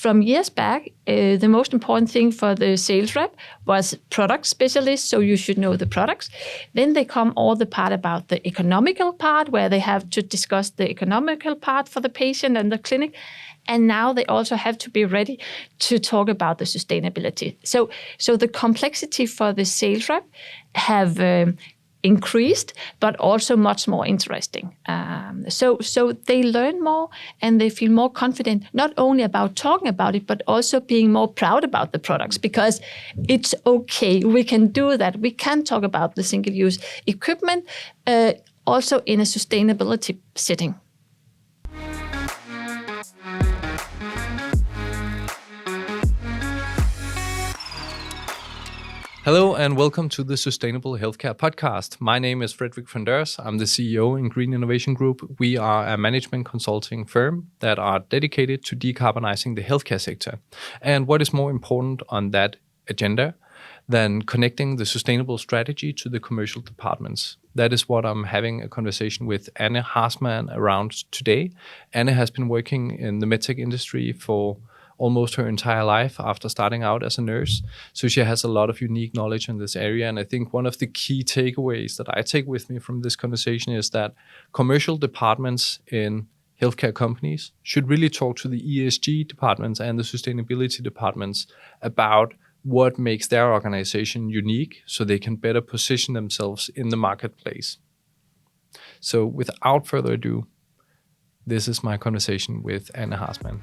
from years back, the most important thing for the sales rep was product specialists, so you should know the products. Then they come all the part about the economical part, where they have to discuss the economical part for the patient and the clinic. And now they also have to be ready to talk about the sustainability. So the complexity for the sales rep have increased, but also much more interesting. So they learn more and they feel more confident, not only about talking about it, but also being more proud about the products, because it's okay. We can do that. We can talk about the single-use equipment also in a sustainability setting. Hello and welcome to the Sustainable Healthcare Podcast. My name is Frederik from Deurs. I'm the CEO in Green Innovation Group. We are a management consulting firm that are dedicated to decarbonizing the healthcare sector. And what is more important on that agenda than connecting the sustainable strategy to the commercial departments? That is what I'm having a conversation with Anne Harsmann around today. Anne has been working in the medtech industry for almost her entire life after starting out as a nurse. So she has a lot of unique knowledge in this area. And I think one of the key takeaways that I take with me from this conversation is that commercial departments in healthcare companies should really talk to the ESG departments and the sustainability departments about what makes their organization unique so they can better position themselves in the marketplace. So without further ado, this is my conversation with Anne Harsmann.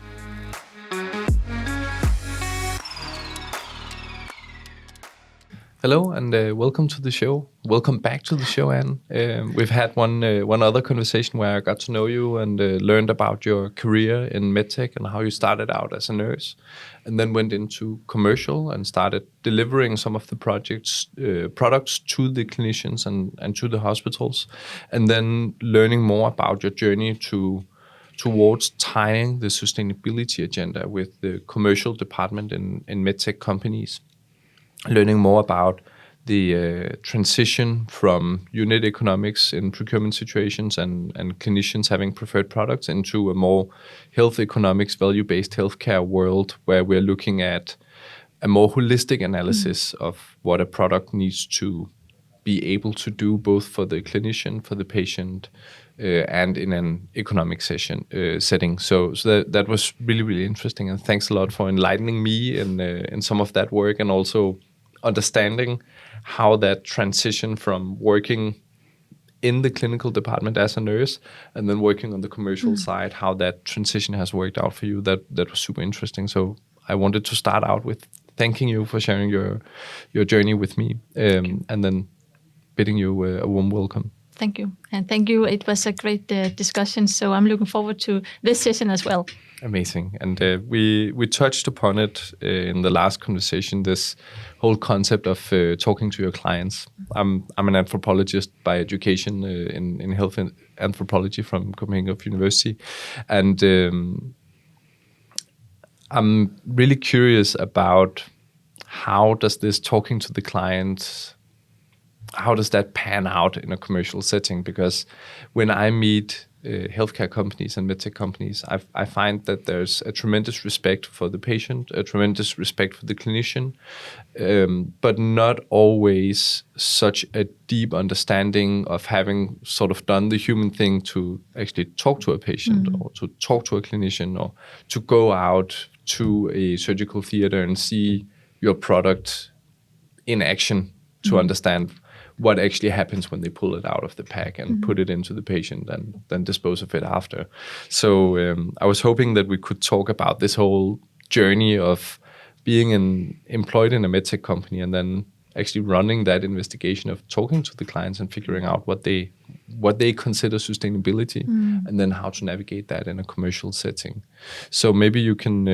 Hello and welcome to the show. Welcome back to the show, Anne. We've had one other conversation where I got to know you and learned about your career in medtech and how you started out as a nurse, and then went into commercial and started delivering some of the products to the clinicians and to the hospitals, and then learning more about your journey towards tying the sustainability agenda with the commercial department in medtech companies. Learning more about the transition from unit economics in procurement situations and clinicians having preferred products into a more health economics, value-based healthcare world where we're looking at a more holistic analysis of what a product needs to be able to do, both for the clinician, for the patient, and in an economic setting. So that was really, really interesting. And thanks a lot for enlightening me in some of that work, and also understanding how that transition from working in the clinical department as a nurse and then working on the commercial side, how that transition has worked out for you. That was super interesting. So I wanted to start out with thanking you for sharing your journey with me, and then bidding you a warm welcome. Thank you. And thank you. It was a great discussion. So I'm looking forward to this session as well. Amazing. And we touched upon it in the last conversation, this whole concept of talking to your clients. I'm an anthropologist by education in health anthropology from Copenhagen University. And I'm really curious about how does this talking to the client, how does that pan out in a commercial setting? Because when I meet healthcare companies and medtech companies, I find that there's a tremendous respect for the patient, a tremendous respect for the clinician, but not always such a deep understanding of having sort of done the human thing to actually talk to a patient or to talk to a clinician or to go out to a surgical theater and see your product in action to understand what actually happens when they pull it out of the pack and put it into the patient and then dispose of it after. So I was hoping that we could talk about this whole journey of being employed in a medtech company and then actually running that investigation of talking to the clients and figuring out what they consider sustainability and then how to navigate that in a commercial setting. So maybe you can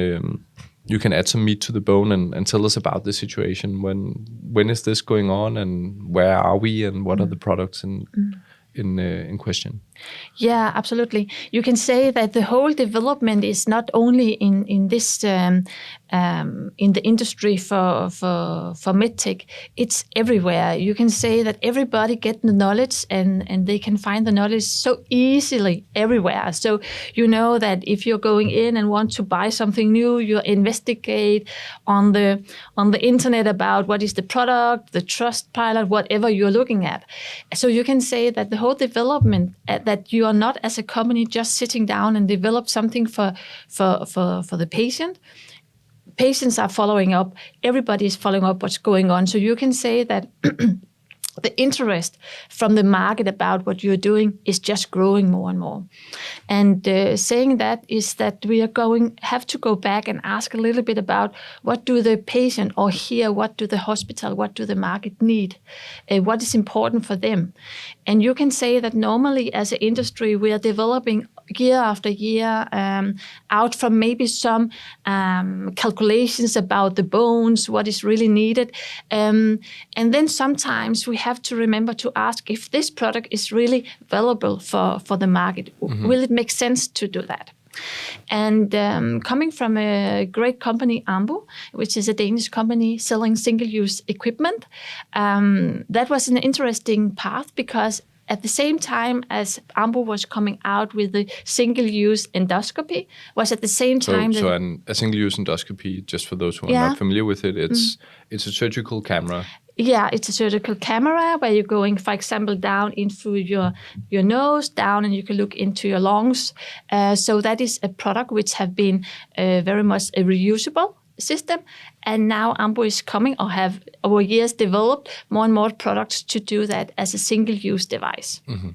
add some meat to the bone and tell us about the situation. When is this going on, and where are we, and what are the products in question? Yeah, absolutely. You can say that the whole development is not only in this in the industry for medtech. It's everywhere. You can say that everybody get the knowledge and they can find the knowledge so easily everywhere. So you know that if you're going in and want to buy something new, you investigate on the internet about what is the product, the Trustpilot, whatever you're looking at. So you can say that the whole development that you are not as a company just sitting down and develop something for the patient. Patients are following up. Everybody is following up what's going on. So you can say that the interest from the market about what you're doing is just growing more and more. And saying that is that we are have to go back and ask a little bit about what do the patient or here, what do the hospital, what do the market need, what is important for them. And you can say that normally as an industry, we are developing year after year out from maybe some calculations about the bones, what is really needed. And then sometimes we have to remember to ask if this product is really valuable for the market. Mm-hmm. Will it make sense to do that? And coming from a great company, Ambu, which is a Danish company selling single-use equipment, that was an interesting path because at the same time as Ambu was coming out with the single-use endoscopy, was at the same time... a single-use endoscopy, just for those who are not familiar with it, it's a surgical camera. Yeah, it's a surgical camera where you're going, for example, down into your nose, down, and you can look into your lungs. So that is a product which have been very much a reusable system. And now Ambu is coming or have over years developed more and more products to do that as a single-use device. Mm-hmm.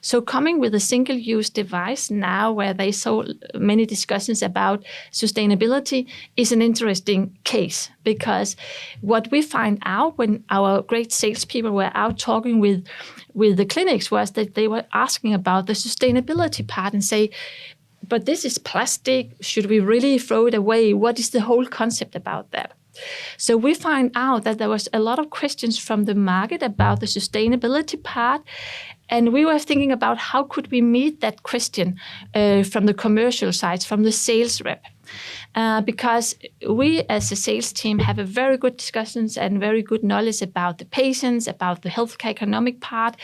So coming with a single-use device now where there's so many discussions about sustainability is an interesting case because what we find out when our great salespeople were out talking with the clinics was that they were asking about the sustainability part and say, but this is plastic. Should we really throw it away? What is the whole concept about that? So we find out that there was a lot of questions from the market about the sustainability part. And we were thinking about how could we meet that question from the commercial side, from the sales rep. Because we as a sales team have a very good discussions and very good knowledge about the patients, about the healthcare economic part,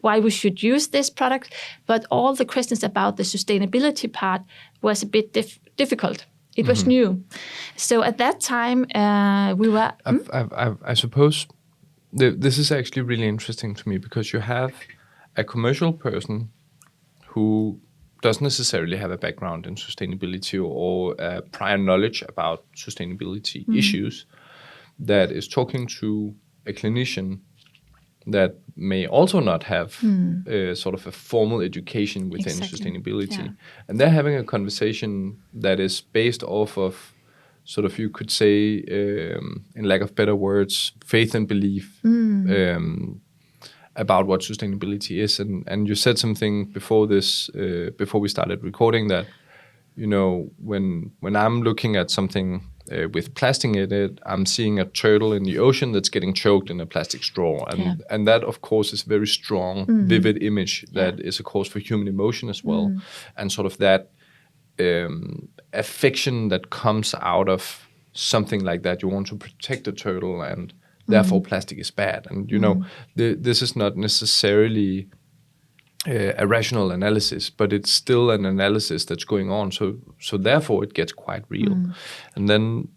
why we should use this product. But all the questions about the sustainability part was a bit difficult. It was new. So at that time, we were... I suppose this is actually really interesting to me because you have a commercial person who doesn't necessarily have a background in sustainability or prior knowledge about sustainability issues that is talking to a clinician that may also not have sort of a formal education within sustainability. Yeah. And they're having a conversation that is based off of sort of, you could say, in lack of better words, faith and belief about what sustainability is. And you said something before this, before we started recording that, you know, when I'm looking at something with plastic in it, I'm seeing a turtle in the ocean that's getting choked in a plastic straw. And that, of course, is a very strong, vivid image that is a cause for human emotion as well. And sort of that affection that comes out of something like that. You want to protect the turtle and therefore plastic is bad. And, you know, this is not necessarily a rational analysis, but it's still an analysis that's going on. So therefore it gets quite real. And then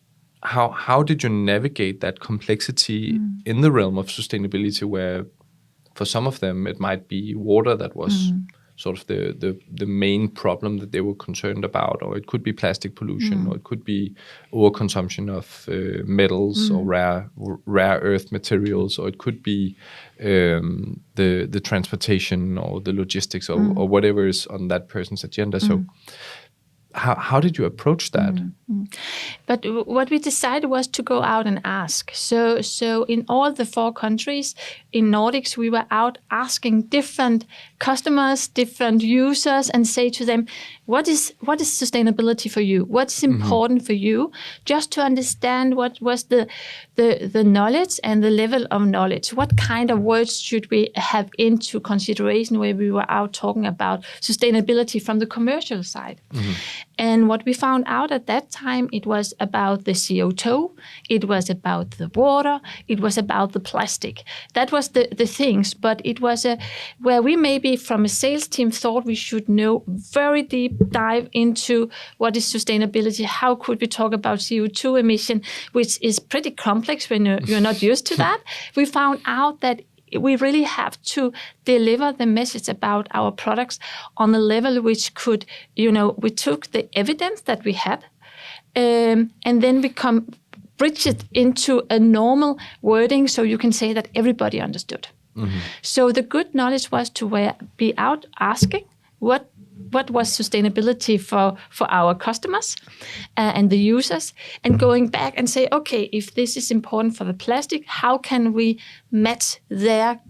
how did you navigate that complexity in the realm of sustainability where for some of them it might be water that was sort of the main problem that they were concerned about, or it could be plastic pollution, or it could be overconsumption of metals or rare earth materials, or it could be the transportation or the logistics or whatever is on that person's agenda. So how did you approach that? But what we decided was to go out and ask. So in all the 4 countries in Nordics, we were out asking different customers, different users, and say to them, what is sustainability for you? What's important for you? Just to understand what was the knowledge and the level of knowledge. What kind of words should we have into consideration when we were out talking about sustainability from the commercial side? And what we found out at that time, it was about the CO2, it was about the water, it was about the plastic. That was the things, but it was where we maybe from a sales team thought we should know very deep dive into what is sustainability, how could we talk about CO2 emission, which is pretty complex when you're not used to that. We found out that we really have to deliver the message about our products on a level which could, we took the evidence that we had, and then we bridge it into a normal wording so you can say that everybody understood. So the good knowledge was to be out asking what was sustainability for our customers and the users, and going back and say, okay, if this is important for the plastic, how can we match their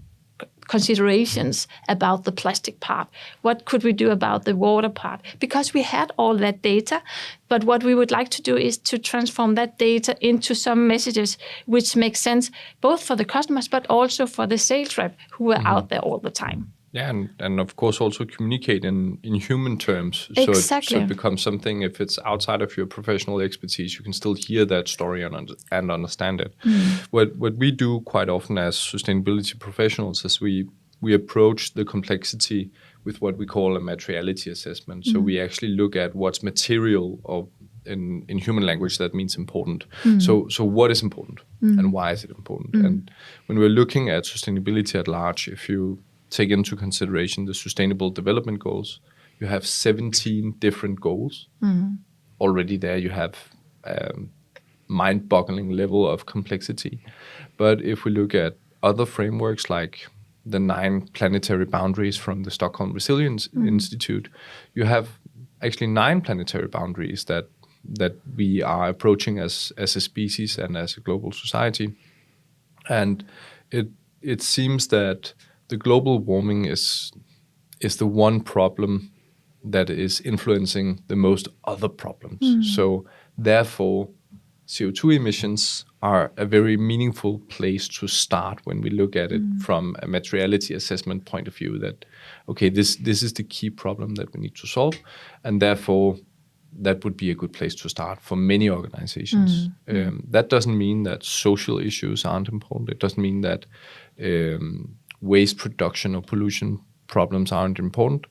considerations about the plastic part? What could we do about the water part? Because we had all that data, but what we would like to do is to transform that data into some messages which make sense both for the customers but also for the sales rep who are out there all the time. Yeah, and of course also communicate in human terms. Exactly. So it becomes something, if it's outside of your professional expertise, you can still hear that story and understand it. What we do quite often as sustainability professionals is we approach the complexity with what we call a materiality assessment. So we actually look at what's material, or in human language that means important. So what is important and why is it important? And when we're looking at sustainability at large, if you take into consideration the Sustainable Development Goals, you have 17 different goals. Already there you have mind-boggling level of complexity. But if we look at other frameworks like the 9 planetary boundaries from the Stockholm Resilience Institute, you have actually 9 planetary boundaries that we are approaching as a species and as a global society. And it seems that the global warming is the one problem that is influencing the most other problems. So therefore, CO2 emissions are a very meaningful place to start when we look at it from a materiality assessment point of view, that, okay, this is the key problem that we need to solve, and therefore that would be a good place to start for many organizations. That doesn't mean that social issues aren't important. It doesn't mean that waste production or pollution problems aren't important.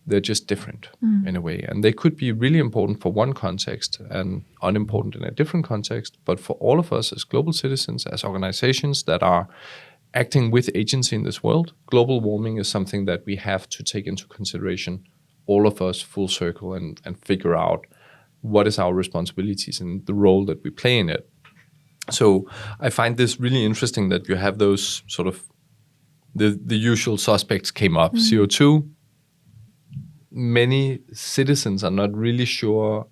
They're just different in a way. And they could be really important for one context and unimportant in a different context. But for all of us as global citizens, as organizations that are acting with agency in this world, global warming is something that we have to take into consideration, all of us full circle, and figure out what is our responsibilities and the role that we play in it. So I find this really interesting that you have those sort of the usual suspects came up. CO2, many citizens are not really sure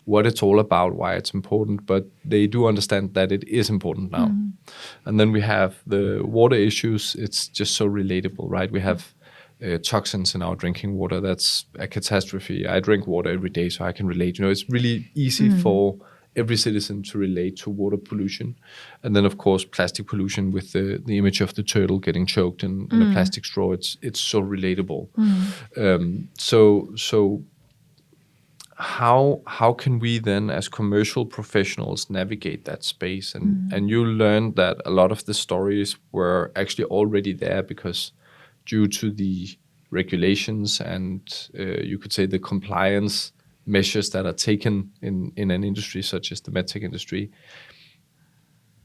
what it's all about, why it's important, but they do understand that it is important now. And then we have the water issues. It's just so relatable, right? We have toxins in our drinking water. That's a catastrophe. I drink water every day, so I can relate. It's really easy for every citizen to relate to water pollution. And then, of course, plastic pollution with the image of the turtle getting choked in a plastic straw. It's so relatable. So how can we then, as commercial professionals, navigate that space? And you learned that a lot of the stories were actually already there because due to the regulations and you could say the compliance measures that are taken in an industry such as the medtech industry,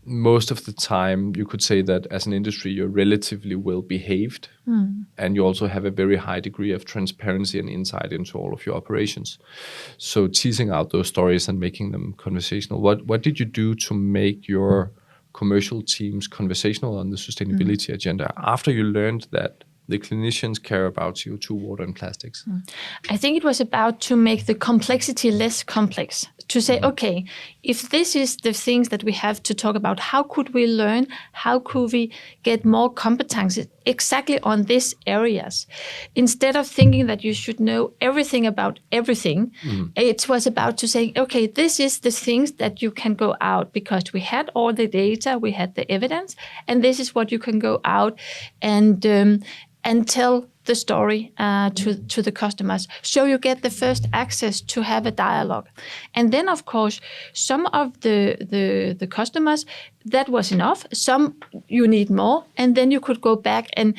most of the time you could say that as an industry you're relatively well behaved, and you also have a very high degree of transparency and insight into all of your operations. So teasing out those stories and making them conversational, what did you do to make your commercial teams conversational on the sustainability agenda after you learned that the clinicians care about CO2, water, and plastics? I think it was about to make the complexity less complex, to say, okay, if this is the things that we have to talk about, how could we learn? How could we get more competencies exactly on these areas? Instead of thinking that you should know everything about everything, it was about to say, okay, this is the things that you can go out because we had all the data, we had the evidence, and this is what you can go out and tell the story to the customers. So you get the first access to have a dialogue. And then, of course, some of the customers, that was enough. Some you need more. And then you could go back and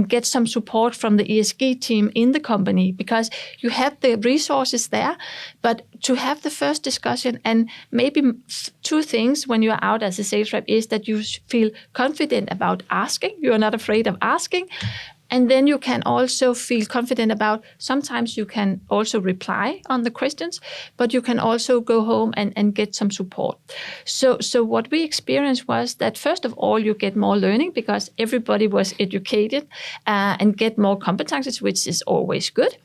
get some support from the ESG team in the company because you had the resources there. But to have the first discussion and maybe two things when you're out as a sales rep is that you feel confident about asking. You're not afraid of asking. And then you can also feel confident about, sometimes you can also reply on the questions, but you can also go home and get some support. So what we experienced was that first of all, you get more learning because everybody was educated and get more competencies, which is always good.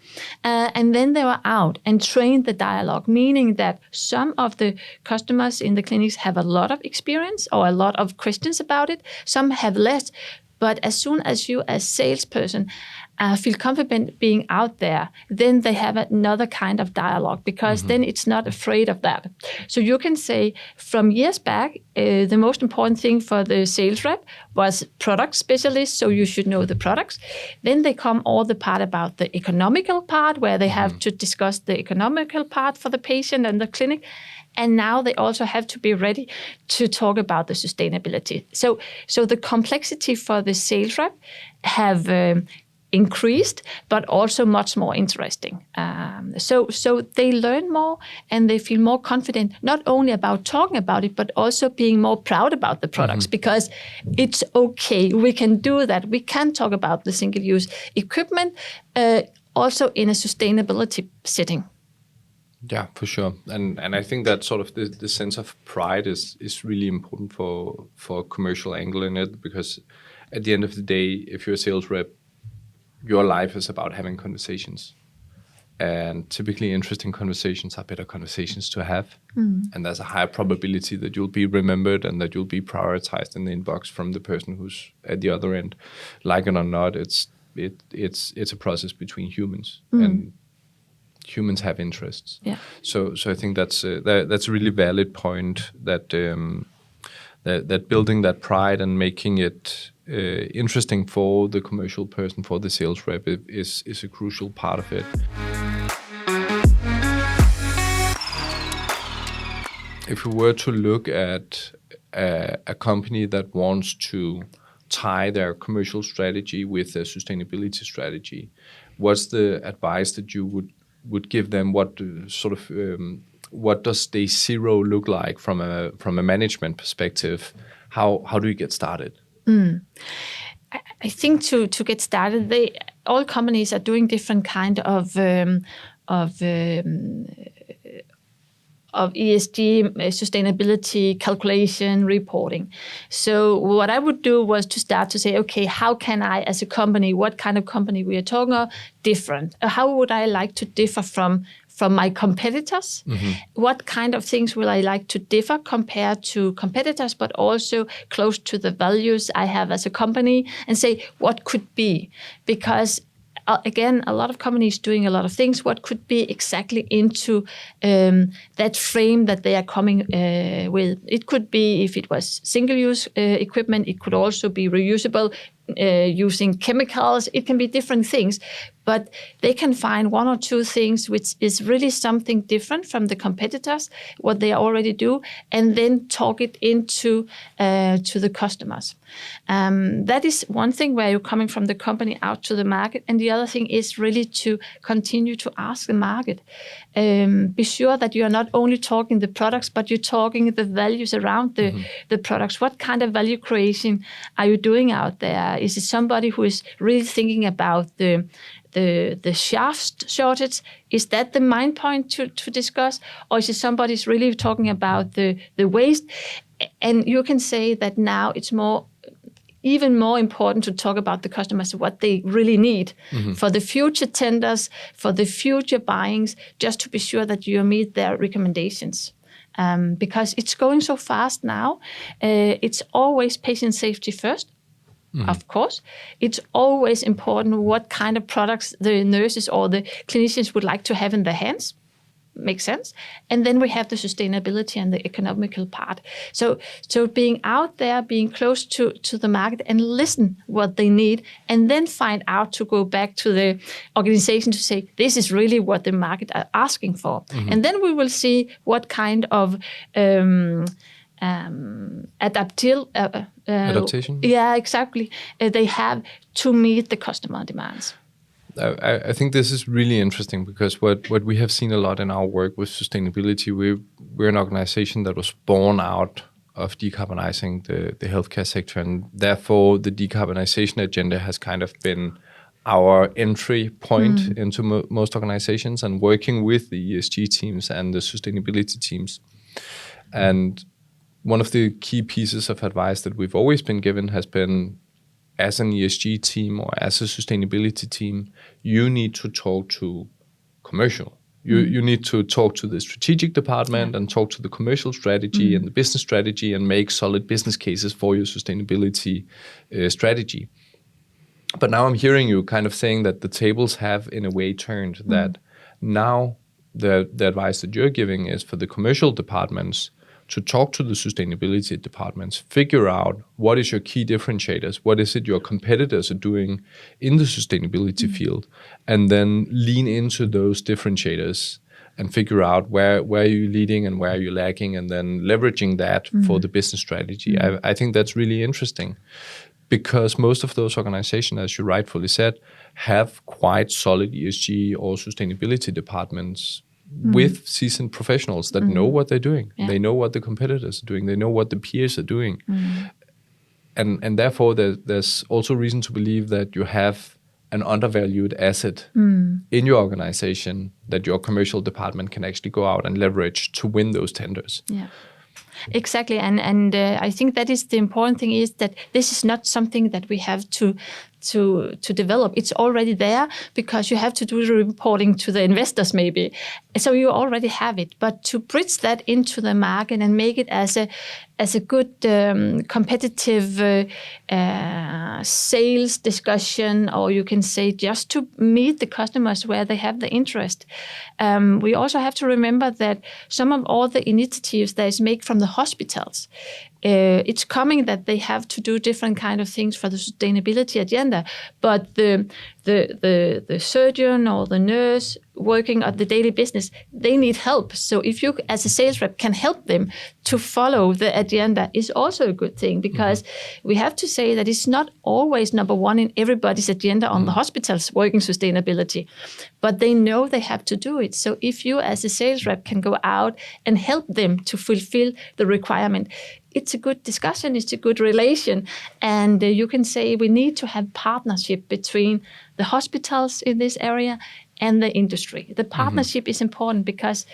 And then they were out and trained the dialogue, meaning that some of the customers in the clinics have a lot of experience or a lot of questions about it. Some have less. But as soon as you, as salesperson, feel confident being out there, then they have another kind of dialogue because then it's not afraid of that. So you can say from years back, the most important thing for the sales rep was product specialists, so you should know the products. Then they come all the part about the economical part where they have to discuss the economical part for the patient and the clinic. And now they also have to be ready to talk about the sustainability. So the complexity for the sales rep have increased, but also much more interesting. So they learn more and they feel more confident, not only about talking about it, but also being more proud about the products because it's okay. We can do that. We can talk about the single-use equipment also in a sustainability setting. Yeah, for sure. And I think that sort of the sense of pride is really important for a commercial angle in it, because at the end of the day, if you're a sales rep, your life is about having conversations. And typically interesting conversations are better conversations to have. And there's a higher probability that you'll be remembered and that you'll be prioritized in the inbox from the person who's at the other end. Like it or not, it's a process between humans. And humans have interests. Yeah. So I think that's a really valid point that that building that pride and making it interesting for the commercial person, for the sales rep, is a crucial part of it. If we were to look at a company that wants to tie their commercial strategy with a sustainability strategy, what's the advice that you would give them? What does day zero look like from a management perspective? How do you get started? I think to get started, all companies are doing different kind of ESG, sustainability, calculation, reporting. So what I would do was to start to say, okay, how can I, as a company, what kind of company we are talking about, different? How would I like to differ from my competitors? What kind of things will I like to differ compared to competitors, but also close to the values I have as a company, and say what could be? Because again, a lot of companies doing a lot of things. What could be exactly into that frame that they are coming with? It could be, if it was single-use equipment, it could also be reusable, using chemicals. It can be different things, but they can find one or two things which is really something different from the competitors, what they already do, and then talk it into to the customers. That is one thing where you're coming from the company out to the market, and the other thing is really to continue to ask the market. Be sure that you are not only talking the products, but you're talking the values around the products. What kind of value creation are you doing out there? Is it somebody who is really thinking about the shaft shortage? Is that the main point to discuss? Or is it somebody who's really talking about the waste? And you can say that now it's more even more important to talk about the customers, what they really need for the future tenders, for the future buyings, just to be sure that you meet their recommendations. Because it's going so fast now. It's always patient safety first, of course. It's always important what kind of products the nurses or the clinicians would like to have in their hands. Makes sense. And then we have the sustainability and the economical part. So being out there, being close to the market and listen what they need, and then find out to go back to the organization to say, this is really what the market are asking for. And then we will see what kind of adaptation. Yeah, exactly. They have to meet the customer demands. I think this is really interesting because what we have seen a lot in our work with sustainability, we're an organization that was born out of decarbonizing the healthcare sector, and therefore the decarbonization agenda has kind of been our entry point into most organizations, and working with the ESG teams and the sustainability teams. And one of the key pieces of advice that we've always been given has been, as an ESG team or as a sustainability team, you need to talk to commercial. You need to talk to the strategic department and talk to the commercial strategy and the business strategy and make solid business cases for your sustainability strategy. But now I'm hearing you kind of saying that the tables have in a way turned, that now the advice that you're giving is for the commercial departments to talk to the sustainability departments, figure out what is your key differentiators, what is it your competitors are doing in the sustainability field, and then lean into those differentiators and figure out where are you leading and where are you lacking, and then leveraging that for the business strategy. I think that's really interesting, because most of those organizations, as you rightfully said, have quite solid ESG or sustainability departments with seasoned professionals that know what they're doing. Yeah. They know what the competitors are doing. They know what the peers are doing. And therefore, there's also reason to believe that you have an undervalued asset in your organization that your commercial department can actually go out and leverage to win those tenders. Yeah. Exactly, and I think that is the important thing, is that this is not something that we have to develop. It's already there, because you have to do the reporting to the investors maybe. So you already have it. But to bridge that into the market and make it as a good competitive sales discussion, or you can say just to meet the customers where they have the interest. We also have to remember that some of all the initiatives that is made from the hospitals, it's coming that they have to do different kind of things for the sustainability agenda, but the surgeon or the nurse working on the daily business, they need help. So if you as a sales rep can help them to follow the agenda, is also a good thing, because we have to say that it's not always number one in everybody's agenda on the hospitals working sustainability, but they know they have to do it. So if you as a sales rep can go out and help them to fulfill the requirement, it's a good discussion, it's a good relation. And you can say we need to have partnership between the hospitals in this area and the industry. The partnership is important because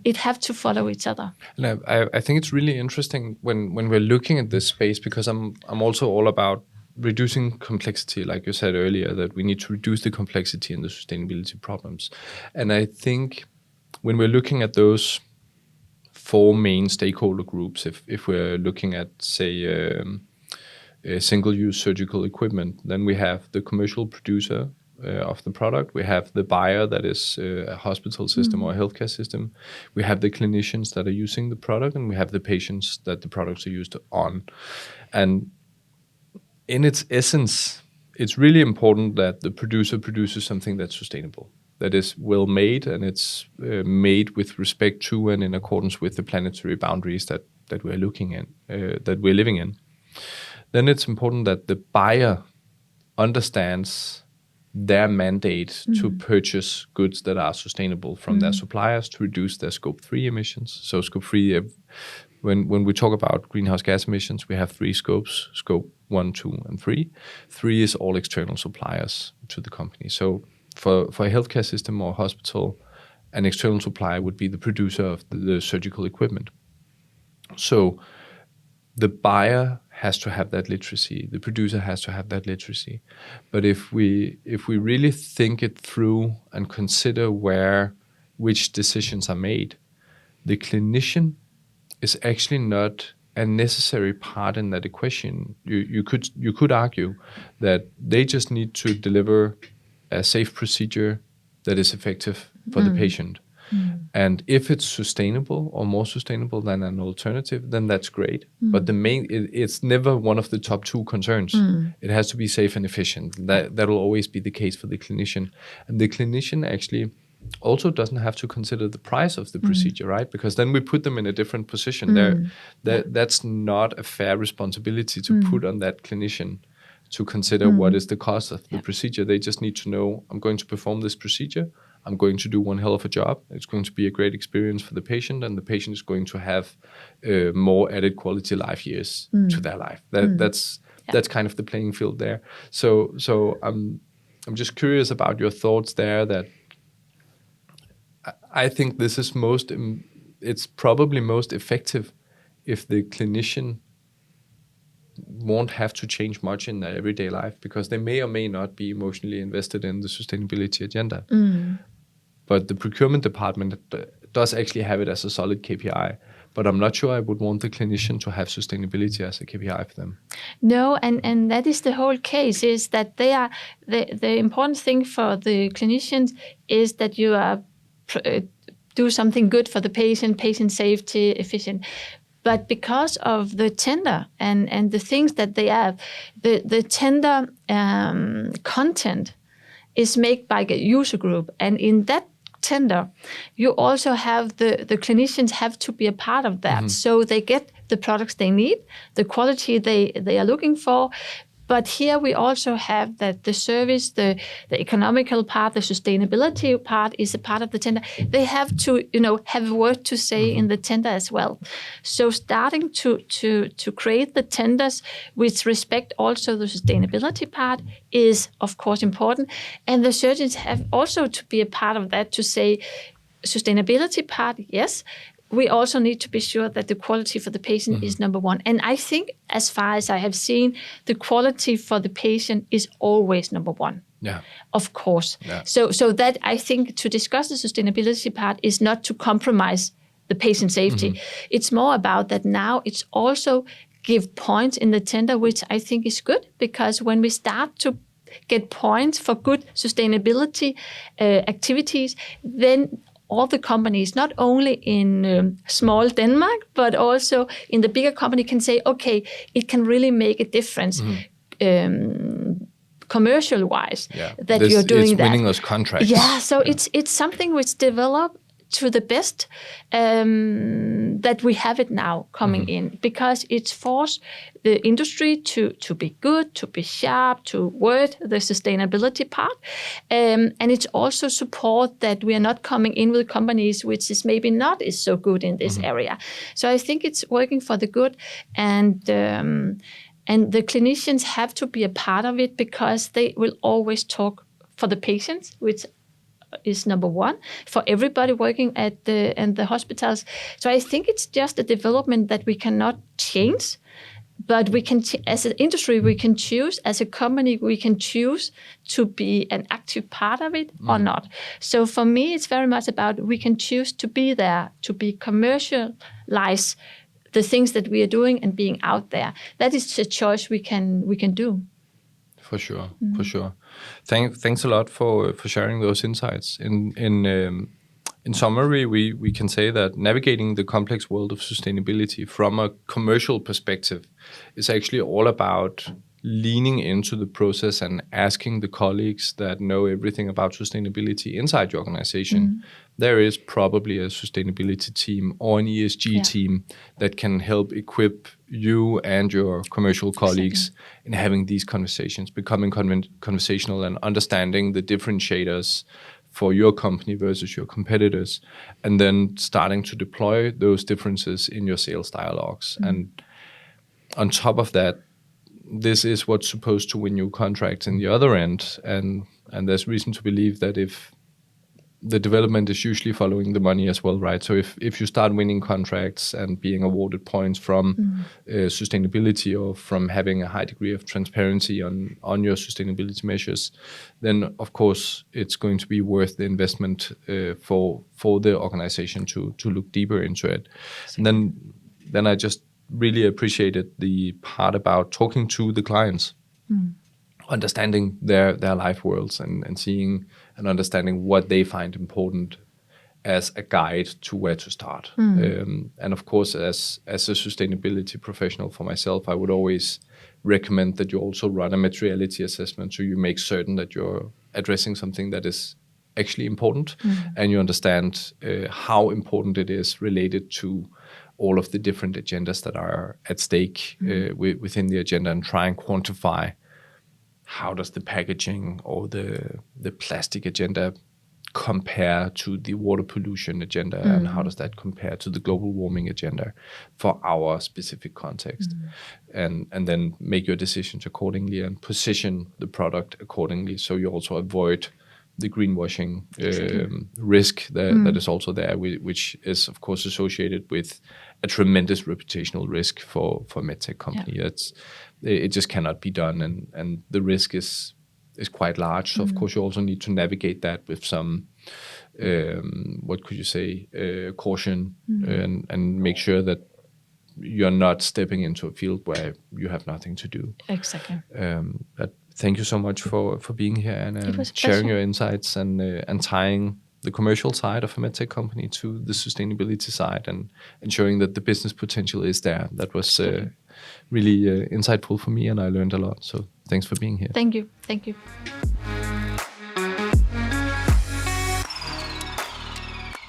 it have to follow each other. And I think it's really interesting when we're looking at this space, because I'm also all about reducing complexity, like you said earlier, that we need to reduce the complexity in the sustainability problems. And I think when we're looking at those four main stakeholder groups, if we're looking at, say, single-use surgical equipment, then we have the commercial producer of the product, we have the buyer, that is a hospital system or a healthcare system, we have the clinicians that are using the product, and we have the patients that the products are used on. And in its essence, it's really important that the producer produces something that's sustainable, that is well made, and it's made with respect to and in accordance with the planetary boundaries that we're looking in, that we're living in. Then it's important that the buyer understands their mandate to purchase goods that are sustainable from their suppliers to reduce their Scope 3 emissions. So Scope 3, when we talk about greenhouse gas emissions, we have 3 scopes, Scope 1, 2, and 3. 3 is all external suppliers to the company. So for a healthcare system or hospital, an external supplier would be the producer of the surgical equipment. So the buyer has to have that literacy. The producer has to have that literacy. But if we really think it through and consider which decisions are made, the clinician is actually not a necessary part in that equation. You could argue that they just need to deliver a safe procedure that is effective for the patient. And if it's sustainable or more sustainable than an alternative, then that's great. But it's never one of the top two concerns. It has to be safe and efficient. That'll always be the case for the clinician. And the clinician actually also doesn't have to consider the price of the procedure, right? Because then we put them in a different position. That's not a fair responsibility to put on that clinician to consider what is the cost of the procedure. They just need to know, I'm going to perform this procedure. I'm going to do one hell of a job. It's going to be a great experience for the patient, and the patient is going to have more added quality life years to their life. That's kind of the playing field there. So I'm just curious about your thoughts there. That I think this is it's probably most effective if the clinician won't have to change much in their everyday life, because they may or may not be emotionally invested in the sustainability agenda. But the procurement department does actually have it as a solid KPI. But I'm not sure I would want the clinician to have sustainability as a KPI for them. No, and that is the whole case, is that they are the important thing for the clinicians is that you are do something good for the patient safety, efficient. But because of the tender and the things that they have, the tender content is made by a user group. And in that tender, you also have the clinicians have to be a part of that. So they get the products they need, the quality they are looking for. But here we also have that the service, the economical part, the sustainability part is a part of the tender. They have to, have a word to say in the tender as well. So starting to create the tenders with respect also the sustainability part is of course important. And the surgeons have also to be a part of that to say sustainability part, yes. We also need to be sure that the quality for the patient is number one. And I think, as far as I have seen, the quality for the patient is always number one. Yeah. Of course. Yeah. So that I think to discuss the sustainability part is not to compromise the patient safety. It's more about that now it's also give points in the tender, which I think is good, because when we start to get points for good sustainability activities, then all the companies, not only in small Denmark, but also in the bigger company can say, okay, it can really make a difference commercial-wise that you're doing that. It's winning us contracts. Yeah, so it's something which develop to the best that we have it now coming in, because it's forced the industry to be good, to be sharp, to word the sustainability part. And it's also support that we are not coming in with companies which is maybe not is so good in this area. So I think it's working for the good, and the clinicians have to be a part of it, because they will always talk for the patients, which is number one for everybody working at the hospitals. So I think it's just a development that we cannot change, but we can, as an industry, we can choose, as a company, we can choose to be an active part of it or not. So for me, it's very much about we can choose to be there, to be commercialize the things that we are doing and being out there. That is a choice we can do. For sure, for sure. Thanks a lot for sharing those insights. In summary, we can say that navigating the complex world of sustainability from a commercial perspective is actually all about leaning into the process and asking the colleagues that know everything about sustainability inside your organization. There is probably a sustainability team or an ESG team that can help equip you and your commercial colleagues in having these conversations, becoming conversational and understanding the differentiators for your company versus your competitors, and then starting to deploy those differences in your sales dialogues. And on top of that, this is what's supposed to win you contracts in the other end. And there's reason to believe that if the development is usually following the money as well, right? So if you start winning contracts and being awarded points from sustainability or from having a high degree of transparency on your sustainability measures, then of course it's going to be worth the investment for the organization to look deeper into it. And then I just really appreciated the part about talking to the clients. Understanding their life worlds and seeing and understanding what they find important as a guide to where to start. And of course, as a sustainability professional for myself, I would always recommend that you also run a materiality assessment so you make certain that you're addressing something that is actually important and you understand how important it is related to all of the different agendas that are at stake within the agenda, and try and quantify how does the packaging or the plastic agenda compare to the water pollution agenda, and how does that compare to the global warming agenda for our specific context, and then make your decisions accordingly and position the product accordingly, so you also avoid the greenwashing risk that is also there, which is of course associated with a tremendous reputational risk for a medtech company. It just cannot be done, and the risk is quite large. So of course you also need to navigate that with some what could you say, caution, and make sure that you're not stepping into a field where you have nothing to do. Exactly. But thank you so much for being here and sharing your insights and tying the commercial side of a medtech company to the sustainability side, and showing that the business potential is there. That was really insightful for me, and I learned a lot. So thanks for being here. Thank you. Thank you.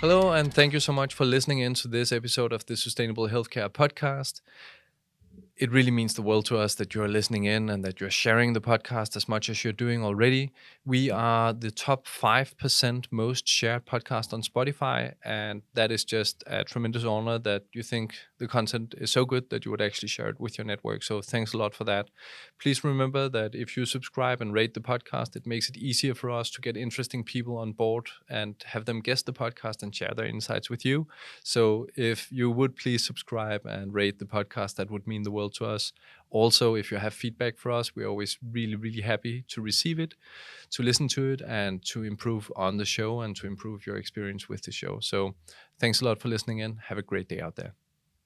Hello, and thank you so much for listening in to this episode of the Sustainable Healthcare Podcast. It really means the world to us that you're listening in and that you're sharing the podcast as much as you're doing already. We are the top 5% most shared podcast on Spotify, and that is just a tremendous honor that you think the content is so good that you would actually share it with your network. So thanks a lot for that. Please remember that if you subscribe and rate the podcast, it makes it easier for us to get interesting people on board and have them guest the podcast and share their insights with you. So if you would please subscribe and rate the podcast, that would mean the world to us. Also, if you have feedback for us, we're always really, really happy to receive it, to listen to it, and to improve on the show and to improve your experience with the show. So thanks a lot for listening in. Have a great day out there.